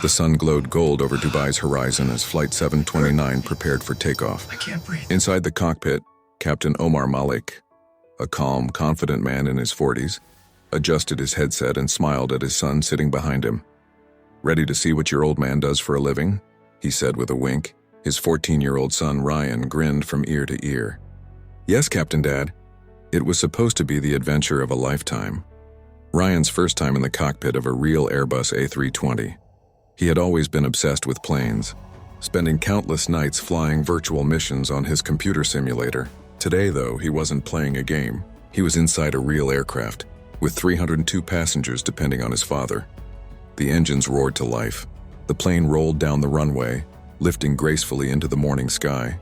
The sun glowed gold over Dubai's horizon as Flight 729 prepared for takeoff. I can't breathe. Inside the cockpit, Captain Omar Malik, a calm, confident man in his 40s, adjusted his headset and smiled at his son sitting behind him. "Ready to see what your old man does for a living?" he said with a wink. His 14-year-old son Ryan grinned from ear to ear. "Yes, Captain Dad." It was supposed to be the adventure of a lifetime. Ryan's first time in the cockpit of a real Airbus A320. He had always been obsessed with planes, spending countless nights flying virtual missions on his computer simulator. Today, though, he wasn't playing a game. He was inside a real aircraft, with 302 passengers depending on his father. The engines roared to life. The plane rolled down the runway, lifting gracefully into the morning sky.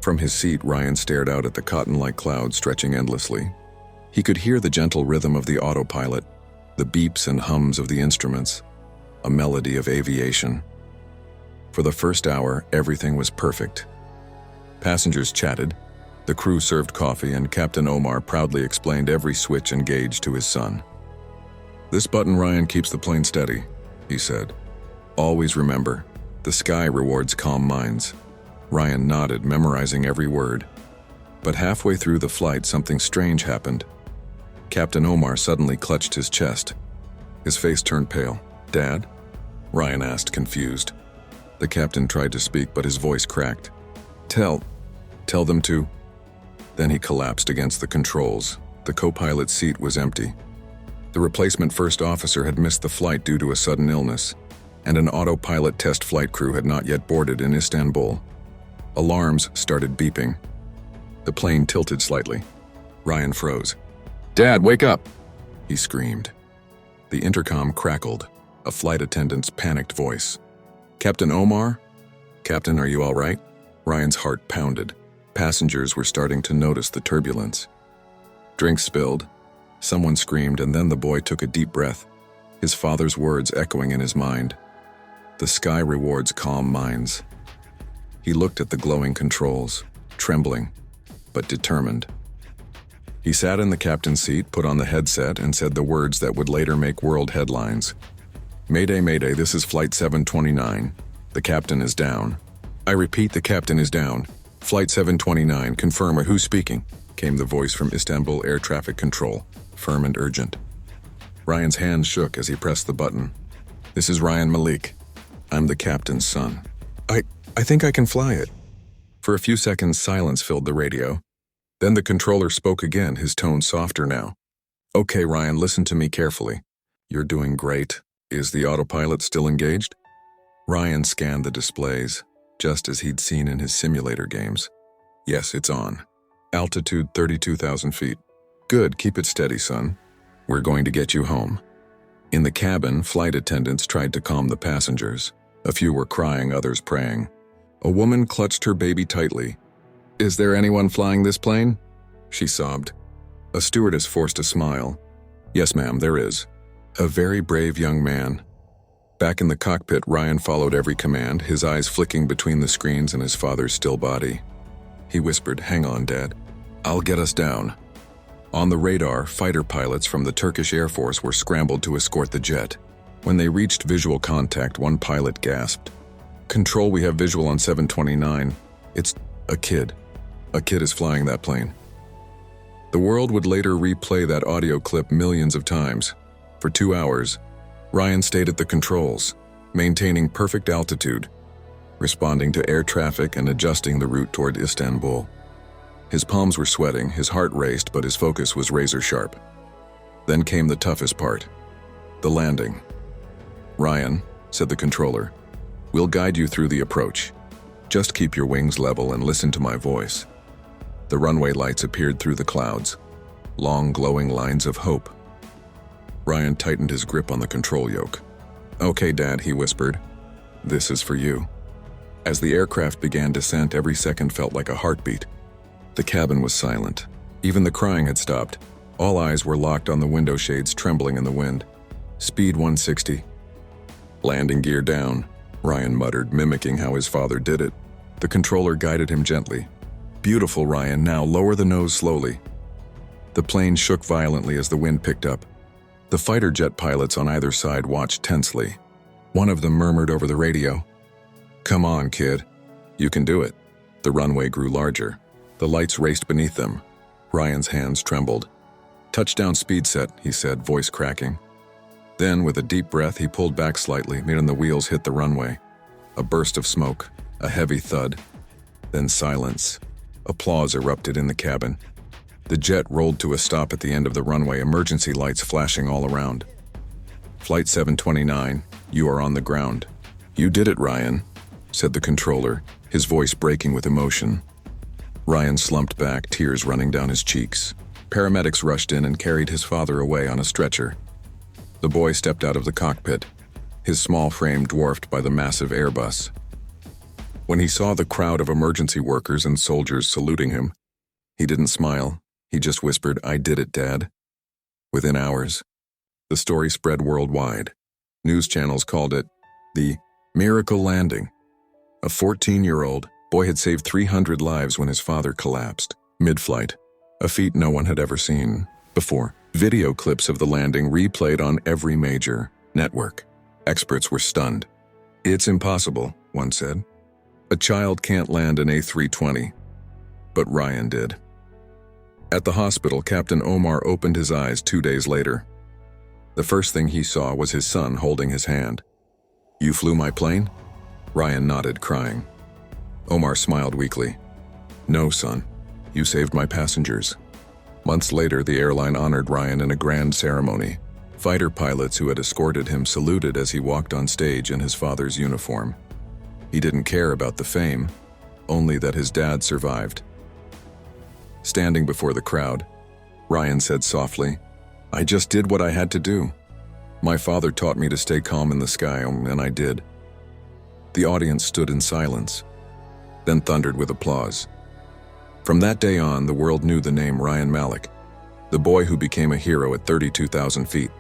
From his seat, Ryan stared out at the cotton-like clouds stretching endlessly. He could hear the gentle rhythm of the autopilot, the beeps and hums of the instruments, a melody of aviation. For the first hour, everything was perfect. Passengers chatted, the crew served coffee, and Captain Omar proudly explained every switch and gauge to his son. "This button, Ryan, keeps the plane steady," he said. "Always remember, the sky rewards calm minds." Ryan nodded, memorizing every word. But halfway through the flight, something strange happened. Captain Omar suddenly clutched his chest. His face turned pale. "Dad?" Ryan asked, confused. The captain tried to speak, but his voice cracked. Tell them to." Then he collapsed against the controls. The co-pilot's seat was empty. The replacement first officer had missed the flight due to a sudden illness, and an autopilot test flight crew had not yet boarded in Istanbul. Alarms started beeping. The plane tilted slightly. Ryan froze. "Dad, wake up!" he screamed. The intercom crackled, a flight attendant's panicked voice. "Captain Omar? Captain, are you all right?" Ryan's heart pounded. Passengers were starting to notice the turbulence. Drinks spilled. Someone screamed, and then the boy took a deep breath, his father's words echoing in his mind. "The sky rewards calm minds." He looked at the glowing controls, trembling, but determined. He sat in the captain's seat, put on the headset, and said the words that would later make world headlines. "Mayday, Mayday, this is Flight 729. The captain is down. I repeat, the captain is down. Flight 729, confirm, or who's speaking?" came the voice from Istanbul Air Traffic Control, firm and urgent. Ryan's hands shook as he pressed the button. "This is Ryan Malik. I'm the captain's son. I think I can fly it." For a few seconds, silence filled the radio. Then the controller spoke again, his tone softer now. "Okay, Ryan, listen to me carefully. You're doing great. Is the autopilot still engaged?" Ryan scanned the displays, just as he'd seen in his simulator games. "Yes, it's on. Altitude 32,000 feet. Good, keep it steady, son. We're going to get you home." In the cabin, flight attendants tried to calm the passengers. A few were crying, others praying. A woman clutched her baby tightly. "Is there anyone flying this plane?" she sobbed. A stewardess forced a smile. "Yes, ma'am, there is. A very brave young man." Back in the cockpit, Ryan followed every command, his eyes flicking between the screens and his father's still body. He whispered, "Hang on, Dad. I'll get us down." On the radar, fighter pilots from the Turkish Air Force were scrambled to escort the jet. When they reached visual contact, one pilot gasped. "Control, we have visual on 729. It's a kid. A kid is flying that plane." The world would later replay that audio clip millions of times. For 2 hours, Ryan stayed at the controls, maintaining perfect altitude, responding to air traffic and adjusting the route toward Istanbul. His palms were sweating, his heart raced, but his focus was razor sharp. Then came the toughest part, the landing. "Ryan," said the controller, "we'll guide you through the approach. Just keep your wings level and listen to my voice." The runway lights appeared through the clouds, long glowing lines of hope. Ryan tightened his grip on the control yoke. "Okay, Dad," he whispered. "This is for you." As the aircraft began descent, every second felt like a heartbeat. The cabin was silent. Even the crying had stopped. All eyes were locked on the window shades trembling in the wind. "Speed 160. Landing gear down," Ryan muttered, mimicking how his father did it. The controller guided him gently. "Beautiful, Ryan. Now lower the nose slowly." The plane shook violently as the wind picked up. The fighter jet pilots on either side watched tensely. One of them murmured over the radio, "Come on, kid. You can do it." The runway grew larger. The lights raced beneath them. Ryan's hands trembled. "Touchdown speed set," he said, voice cracking. Then, with a deep breath, he pulled back slightly, making the wheels hit the runway. A burst of smoke, a heavy thud, then silence. Applause erupted in the cabin. The jet rolled to a stop at the end of the runway, emergency lights flashing all around. "Flight 729, you are on the ground." "You did it, Ryan," said the controller, his voice breaking with emotion. Ryan slumped back, tears running down his cheeks. Paramedics rushed in and carried his father away on a stretcher. The boy stepped out of the cockpit, his small frame dwarfed by the massive Airbus. When he saw the crowd of emergency workers and soldiers saluting him, he didn't smile. He just whispered, "I did it, Dad." Within hours, the story spread worldwide. News channels called it the miracle landing. A 14-year-old boy had saved 300 lives when his father collapsed mid-flight, a feat no one had ever seen before. Video clips of the landing replayed on every major network. Experts were stunned. "It's impossible," one said. "A child can't land an A320. But Ryan did. At the hospital, Captain Omar opened his eyes 2 days later. The first thing he saw was his son holding his hand. "You flew my plane?" Ryan nodded, crying. Omar smiled weakly. "No, son. You saved my passengers." Months later, the airline honored Ryan in a grand ceremony. Fighter pilots who had escorted him saluted as he walked on stage in his father's uniform. He didn't care about the fame, only that his dad survived. Standing before the crowd, Ryan said softly, "I just did what I had to do. My father taught me to stay calm in the sky, and I did." The audience stood in silence, then thundered with applause. From that day on, the world knew the name Ryan Malek, the boy who became a hero at 32,000 feet.